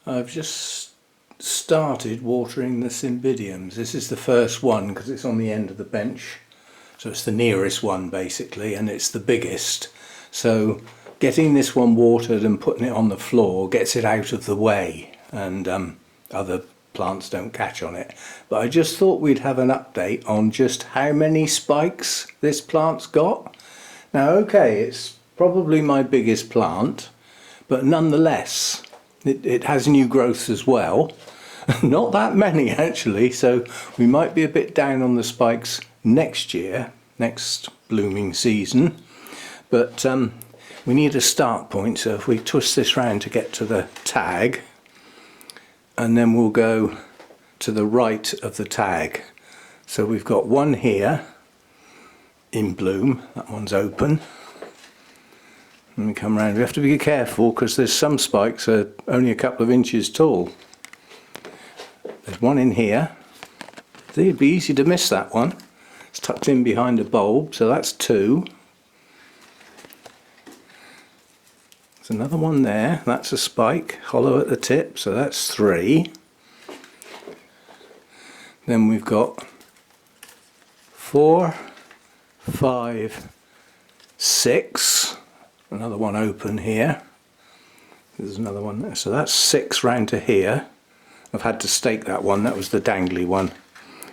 I've just started watering the Cymbidiums. This is the first one because it's on the end of the bench. So it's the nearest one basically, and it's the biggest. So getting this one watered and putting it on the floor gets it out of the way, and other plants don't catch on it. But I just thought we'd have an update on just how many spikes this plant's got. Now okay, it's probably my biggest plant, but nonetheless it has new growths as well. Not that many actually, so we might be a bit down on the spikes next year, next blooming season. But we need a start point, so if we twist this round to get to the tag, and then we'll go to the right of the tag. So we've got one here in bloom, that one's open. Let me come round. We have to be careful because there's some spikes are only a couple of inches tall. There's one in here. It'd be easy to miss that one. It's tucked in behind a bulb, so that's two. There's another one there. That's a spike, hollow at the tip, so that's three. Then we've got 4, 5, 6. Another one open here. There's another one there. So that's 6 round to here. I've had to stake that one. That was the dangly one.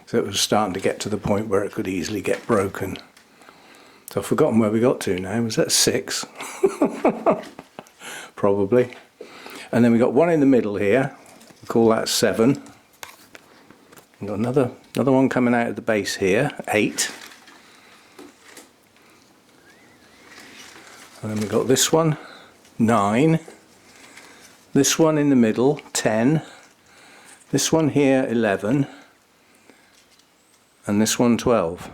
So it was starting to get to the point where it could easily get broken. So I've forgotten where we got to now. Was that 6? Probably. And then we got one in the middle here. We'll call that 7. We've got another one coming out of the base here, 8. And then we've got this one, 9. This one in the middle, 10. This one here, 11. And this one, 12.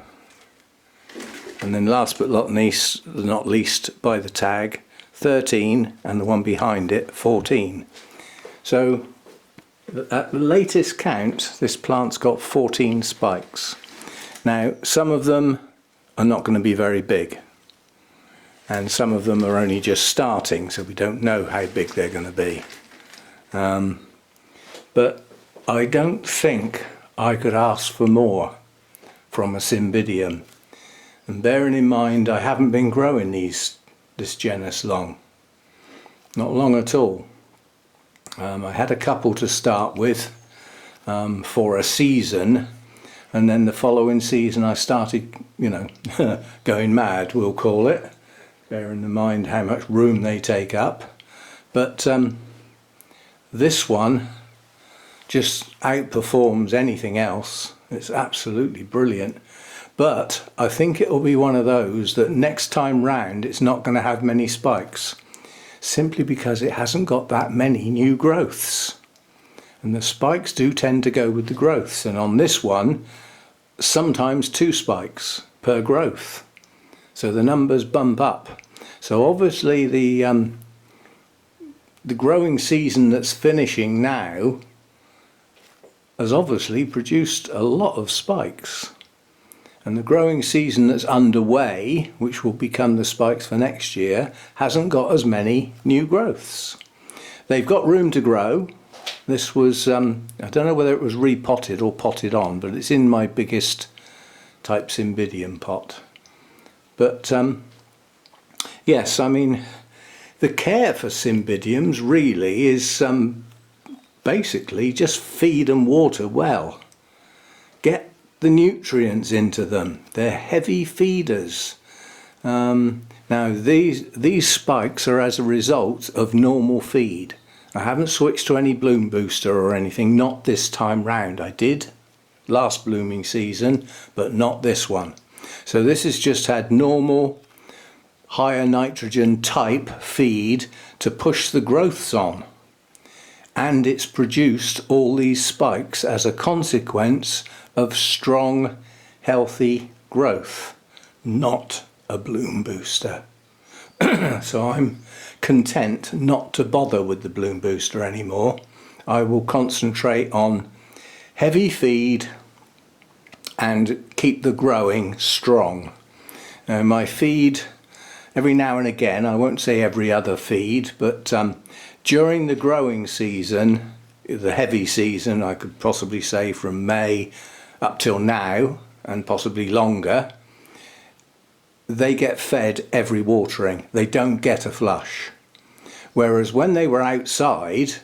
And then last but not least by the tag, 13, and the one behind it, 14. So at the latest count, this plant's got 14 spikes. Now some of them are not going to be very big, and some of them are only just starting, so we don't know how big they're going to be. But I don't think I could ask for more from a Cymbidium. And bearing in mind I haven't been growing this genus long. Not long at all. I had a couple to start with for a season, and then the following season I started, going mad, we'll call it. Bearing in mind how much room they take up. But this one just outperforms anything else. It's absolutely brilliant. But I think it will be one of those that next time round it's not going to have many spikes, simply because it hasn't got that many new growths. And the spikes do tend to go with the growths, and on this one sometimes 2 spikes per growth. So the numbers bump up. So obviously the growing season that's finishing now has obviously produced a lot of spikes. And the growing season that's underway, which will become the spikes for next year, hasn't got as many new growths. They've got room to grow. This was, I don't know whether it was repotted or potted on, but it's in my biggest type Cymbidium pot. But yes, I mean, the care for Cymbidiums really is basically just feed and water well. Get the nutrients into them. They're heavy feeders. Now these spikes are as a result of normal feed. I haven't switched to any bloom booster or anything, not this time round. I did last blooming season, but not this one. So this has just had normal higher nitrogen type feed to push the growths on, and it's produced all these spikes as a consequence of strong healthy growth, not a bloom booster. So I'm content not to bother with the bloom booster anymore. I will concentrate on heavy feed and keep the growing strong. Now my feed, every now and again, I won't say every other feed, but During the growing season, the heavy season, I could possibly say from May up till now, and possibly longer, they get fed every watering. They don't get a flush. Whereas when they were outside,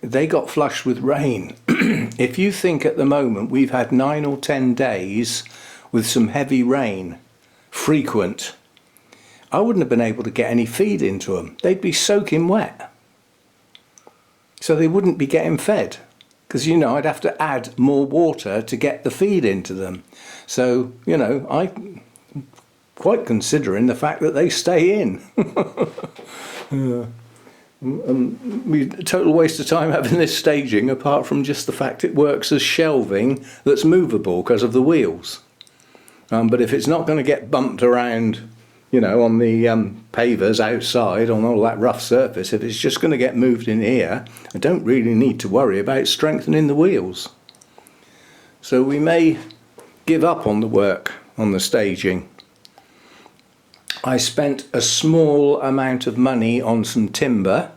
they got flushed with rain. If you think at the moment we've had 9 or 10 days with some heavy rain, frequent, I wouldn't have been able to get any feed into them. They'd be soaking wet. So they wouldn't be getting fed. Because, you know, I'd have to add more water to get the feed into them. So, you know, I'm quite considering the fact that they stay in. Total waste of time having this staging, apart from just the fact it works as shelving that's movable because of the wheels. But if it's not going to get bumped around, you know, on the pavers outside, on all that rough surface, if it's just going to get moved in here, I don't really need to worry about strengthening the wheels. So we may give up on the work on the staging. I spent a small amount of money on some timber.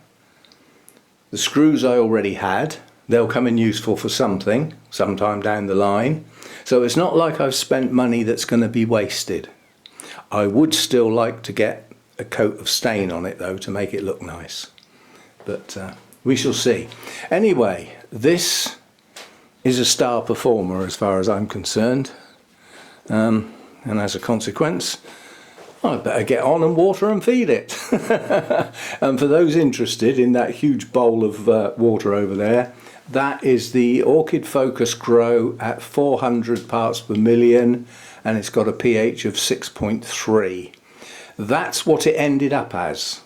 The screws I already had. They'll come in useful for something sometime down the line. So it's not like I've spent money that's going to be wasted. I would still like to get a coat of stain on it though to make it look nice. But we shall see. Anyway, this is a star performer as far as I'm concerned. And as a consequence, I better get on and water and feed it. And for those interested in that huge bowl of water over there, that is the Orchid Focus Grow at 400 parts per million, and it's got a pH of 6.3. That's what it ended up as,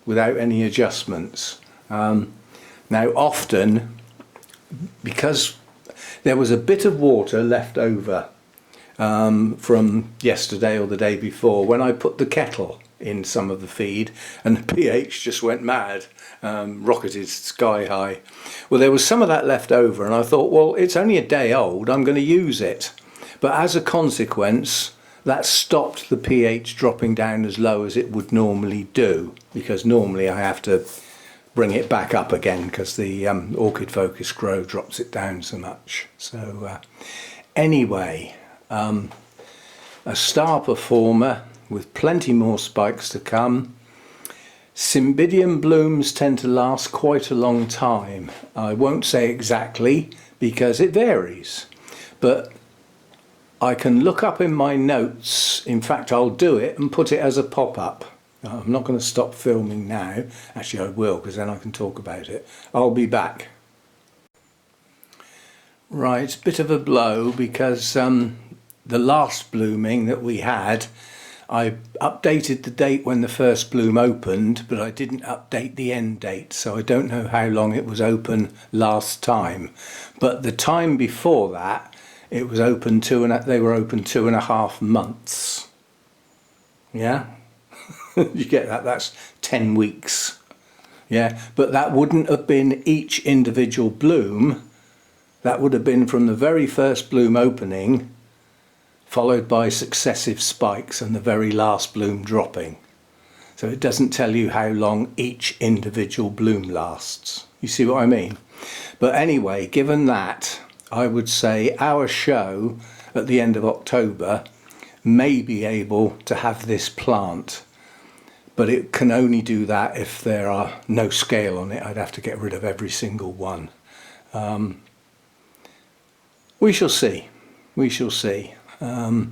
without any adjustments. Now often, because there was a bit of water left over from yesterday or the day before, when I put the kettle in some of the feed and the pH just went mad, rocketed sky high. Well, there was some of that left over and I thought, well, it's only a day old, I'm going to use it. But as a consequence, that stopped the pH dropping down as low as it would normally do, because normally I have to bring it back up again because the Orchid Focus Grow drops it down so much. So anyway, a star performer with plenty more spikes to come. Cymbidium blooms tend to last quite a long time. I won't say exactly because it varies, but I can look up in my notes. In fact, I'll do it and put it as a pop-up. I'm not going to stop filming now. Actually, I will, because then I can talk about it. I'll be back. Right, bit of a blow because the last blooming that we had, I updated the date when the first bloom opened, but I didn't update the end date, so I don't know how long it was open last time. But the time before that, it was open they were open 2.5 months. Yeah, you get that? That's 10 weeks. Yeah, but that wouldn't have been each individual bloom. That would have been from the very first bloom opening, followed by successive spikes and the very last bloom dropping. So it doesn't tell you how long each individual bloom lasts. You see what I mean? But anyway, given that, I would say our show at the end of October may be able to have this plant, but it can only do that if there are no scale on it. I'd have to get rid of every single one. We shall see. We shall see. I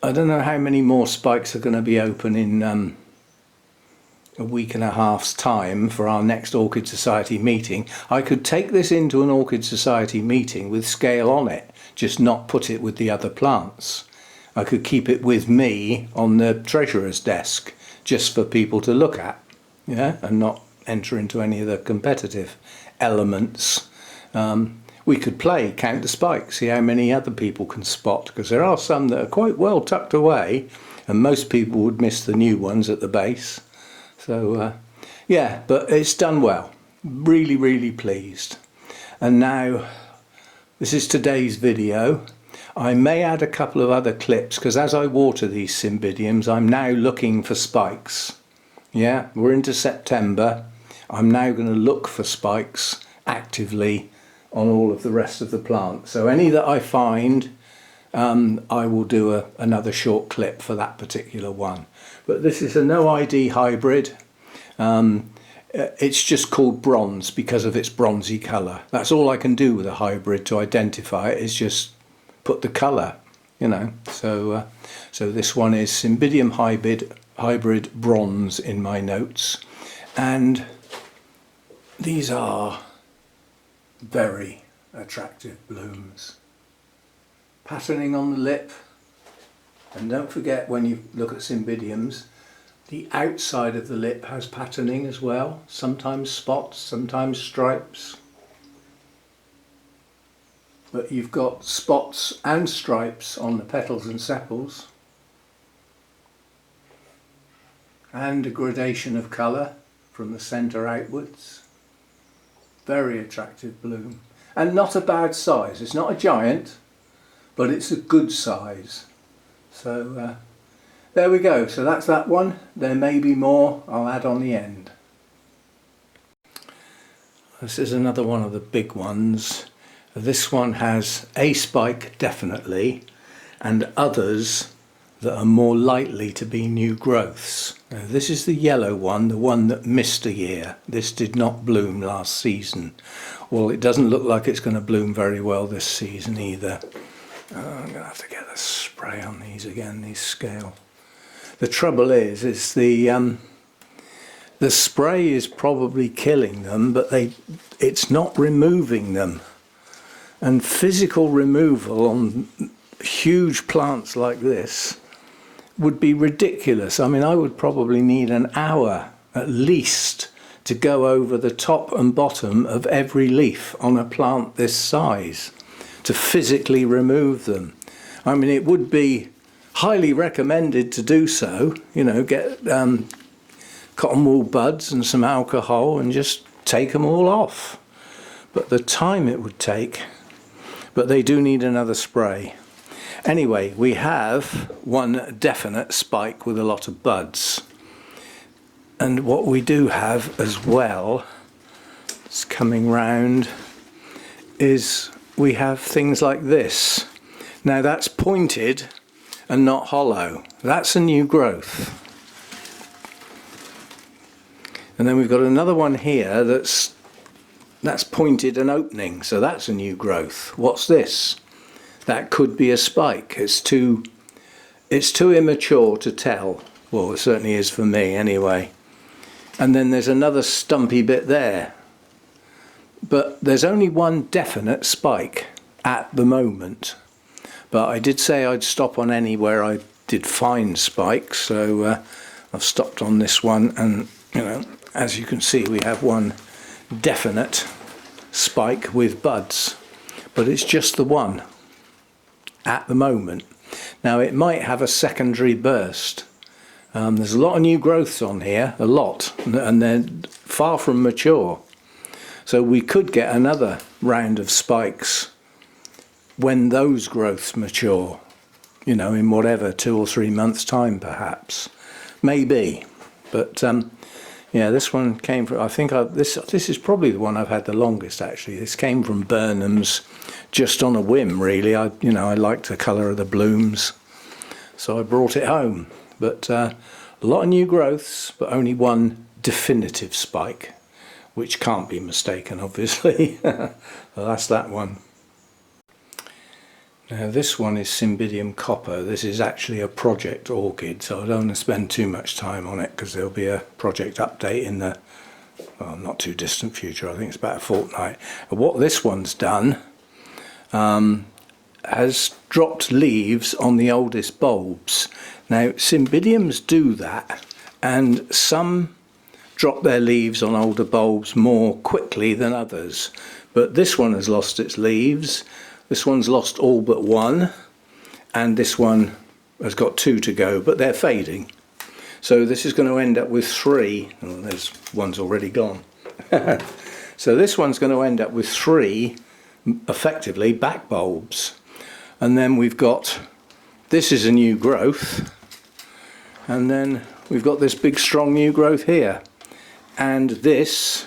don't know how many more spikes are going to be open in a week and a half's time for our next Orchid Society meeting. I could take this into an Orchid Society meeting with scale on it, just not put it with the other plants. I could keep it with me on the treasurer's desk just for people to look at, yeah, and not enter into any of the competitive elements. We could play count the spikes, see how many other people can spot, because there are some that are quite well tucked away and most people would miss the new ones at the base. So yeah, but it's done well. Really, really pleased. And now, this is today's video. I may add a couple of other clips because as I water these Cymbidiums, I'm now looking for spikes. Yeah, we're into September. I'm now going to look for spikes actively on all of the rest of the plant. So any that I find, I will do another short clip for that particular one. But this is a no ID hybrid. It's just called bronze because of its bronzy colour. That's all I can do with a hybrid to identify it, is just put the colour, you know. So this one is Cymbidium hybrid bronze in my notes, and these are very attractive blooms. Patterning on the lip, and don't forget when you look at Cymbidiums, the outside of the lip has patterning as well, sometimes spots, sometimes stripes. But you've got spots and stripes on the petals and sepals, and a gradation of colour from the centre outwards. Very attractive bloom, and not a bad size. It's not a giant, but it's a good size. So there we go. So that's that one. There may be more I'll add on the end. This is another one of the big ones. This one has a spike definitely, and others that are more likely to be new growths. Now, this is the yellow one, the one that missed a year. This did not bloom last season. Well, it doesn't look like it's going to bloom very well this season either. I'm going to have to get the spray on these again, these scale. The trouble is the spray is probably killing them, but it's not removing them. And physical removal on huge plants like this would be ridiculous. I mean, I would probably need an hour at least to go over the top and bottom of every leaf on a plant this size to physically remove them. I mean, it would be highly recommended to do so, you know, get cotton wool buds and some alcohol and just take them all off. But the time it would take, but they do need another spray. Anyway, we have one definite spike with a lot of buds. And what we do have as well, it's coming round, is we have things like this. Now that's pointed and not hollow. That's a new growth. And then we've got another one here that's pointed and opening, so that's a new growth. What's this? That could be a spike. It's too immature to tell. Well, it certainly is for me anyway. And then there's another stumpy bit there. But there's only one definite spike at the moment. But I did say I'd stop on any where I did find spikes, so I've stopped on this one, and you know, as you can see, we have one definite spike with buds, but it's just the one at the moment. Now it might have a secondary burst. There's a lot of new growths on here, a lot, and they're far from mature. So we could get another round of spikes when those growths mature, you know, in whatever, 2 or 3 months time perhaps, maybe. But yeah, this one came from, I think this is probably the one I've had the longest actually. This came from Burnham's just on a whim really. I liked the colour of the blooms, so I brought it home. But a lot of new growths, but only one definitive spike, which can't be mistaken obviously. Well, that's that one. Now this one is Cymbidium copper. This is actually a project orchid, so I don't want to spend too much time on it because there'll be a project update in the not too distant future. I think it's about a fortnight. But what this one's done has dropped leaves on the oldest bulbs. Now Cymbidiums do that, and some drop their leaves on older bulbs more quickly than others. But this one has lost its leaves. This one's lost all but one, and this one has got 2 to go, but they're fading. So this is going to end up with 3. Oh, there's one's already gone. So this one's going to end up with 3, effectively, back bulbs. And then we've got, this is a new growth, and then we've got this big strong new growth here. And this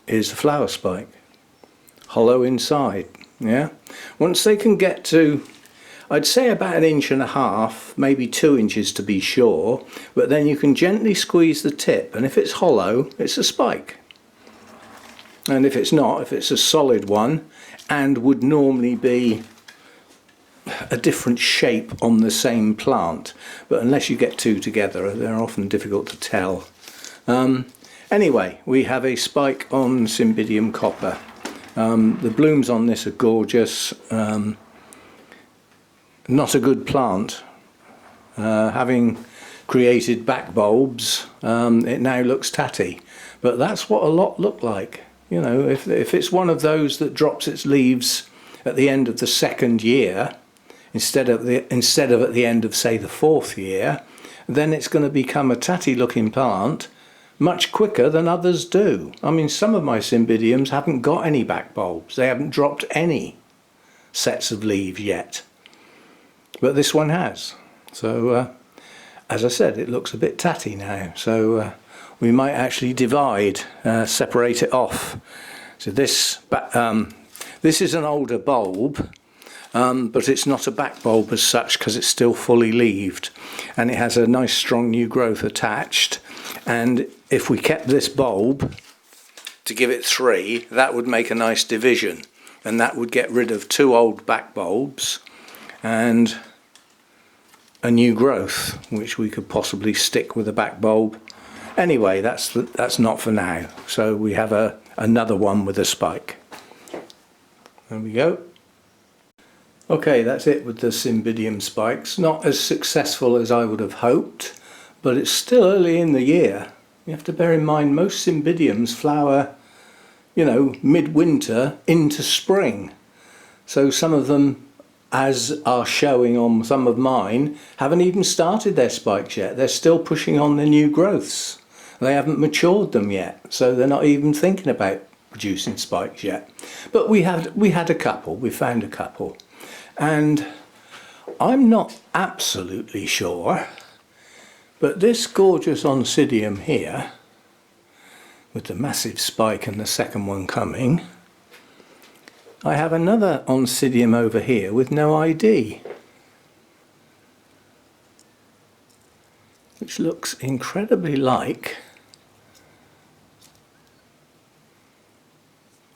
is the flower spike, hollow inside. Yeah, once they can get to, I'd say about 1.5 inches, maybe 2 inches to be sure, but then you can gently squeeze the tip, and if it's hollow, it's a spike. And if it's not, if it's a solid one and would normally be a different shape on the same plant, but unless you get two together, they're often difficult to tell. Anyway, we have a spike on Cymbidium copper. The blooms on this are gorgeous. Not a good plant. Having created back bulbs, it now looks tatty, but that's what a lot look like. You know, if it's one of those that drops its leaves at the end of the 2nd year instead of at the end of, say, the 4th year, then it's going to become a tatty looking plant much quicker than others do. I mean, some of my Cymbidiums haven't got any back bulbs. They haven't dropped any sets of leaves yet, but this one has. So as I said, it looks a bit tatty now, so we might actually divide, separate it off. So this is an older bulb, but it's not a back bulb as such because it's still fully leaved, and it has a nice strong new growth attached. And if we kept this bulb to give it 3, that would make a nice division, and that would get rid of 2 old back bulbs and a new growth, which we could possibly stick with a back bulb. Anyway, that's not for now. So we have another one with a spike. There we go. Okay, that's it with the Cymbidium spikes. Not as successful as I would have hoped, but it's still early in the year. You have to bear in mind most Cymbidiums flower, you know, mid-winter into spring. So some of them, as are showing on some of mine, haven't even started their spikes yet. They're still pushing on the new growths. They haven't matured them yet, so they're not even thinking about producing spikes yet. But we had a couple, we found a couple. And I'm not absolutely sure, but this gorgeous Oncidium here, with the massive spike and the second one coming, I have another Oncidium over here with no ID, which looks incredibly like,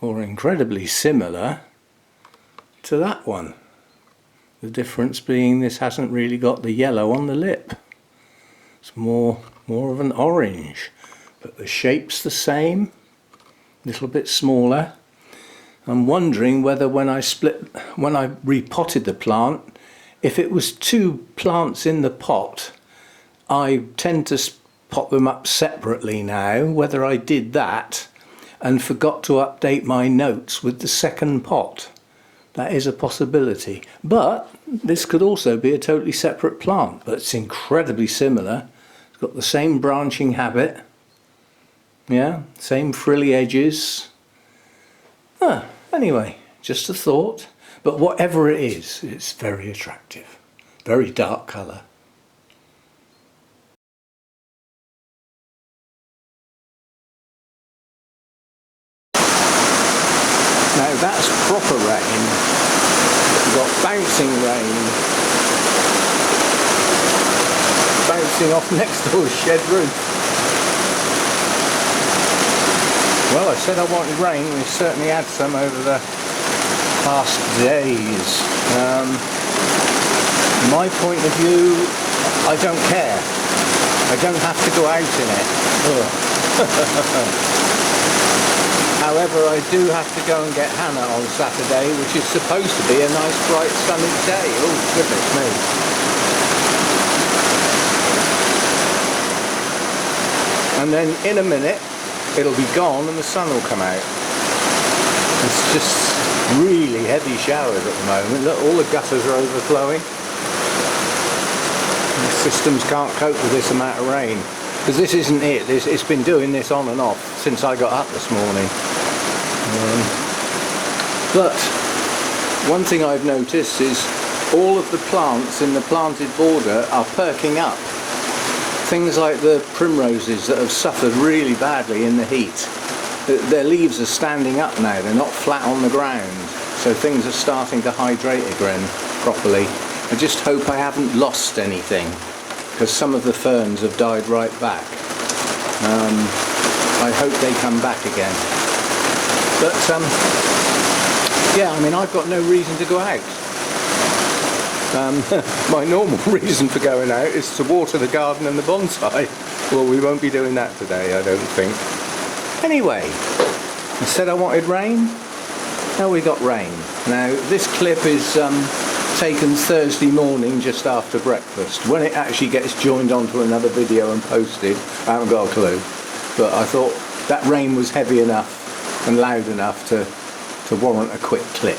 or incredibly similar to that one. The difference being this hasn't really got the yellow on the lip. It's more of an orange, but the shape's the same, a little bit smaller. I'm wondering whether when I repotted the plant, if it was 2 plants in the pot, I tend to pot them up separately now, whether I did that and forgot to update my notes with the second pot. That is a possibility. But this could also be a totally separate plant, but it's incredibly similar. It's got the same branching habit. Yeah, same frilly edges. Anyway, just a thought. But whatever it is, it's very attractive. Very dark colour. Now that's proper rain. We've got bouncing rain. Bouncing off next door's shed roof. Well, I said I wanted rain. We certainly had some over the past days. My point of view, I don't care. I don't have to go out in it. However, I do have to go and get Hannah on Saturday, which is supposed to be a nice, bright, sunny day. Oh, goodness me. And then in a minute, it'll be gone and the sun will come out. It's just really heavy showers at the moment. Look, all the gutters are overflowing. The systems can't cope with this amount of rain. Because this isn't it. It's been doing this on and off since I got up this morning. But one thing I've noticed is all of the plants in the planted border are perking up things like the primroses that have suffered really badly in the heat, their leaves are standing up now, they're not flat on the ground, so things are starting to hydrate again properly. I just hope I haven't lost anything, because some of the ferns have died right back. I hope they come back again. But yeah, I mean, I've got no reason to go out. My normal reason for going out is to water the garden and the bonsai. Well, we won't be doing that today, I don't think. Anyway, I said I wanted rain. Now we got rain. Now this clip is taken Thursday morning just after breakfast. When it actually gets joined onto another video and posted, I haven't got a clue. But I thought that rain was heavy enough and loud enough to warrant a quick clip.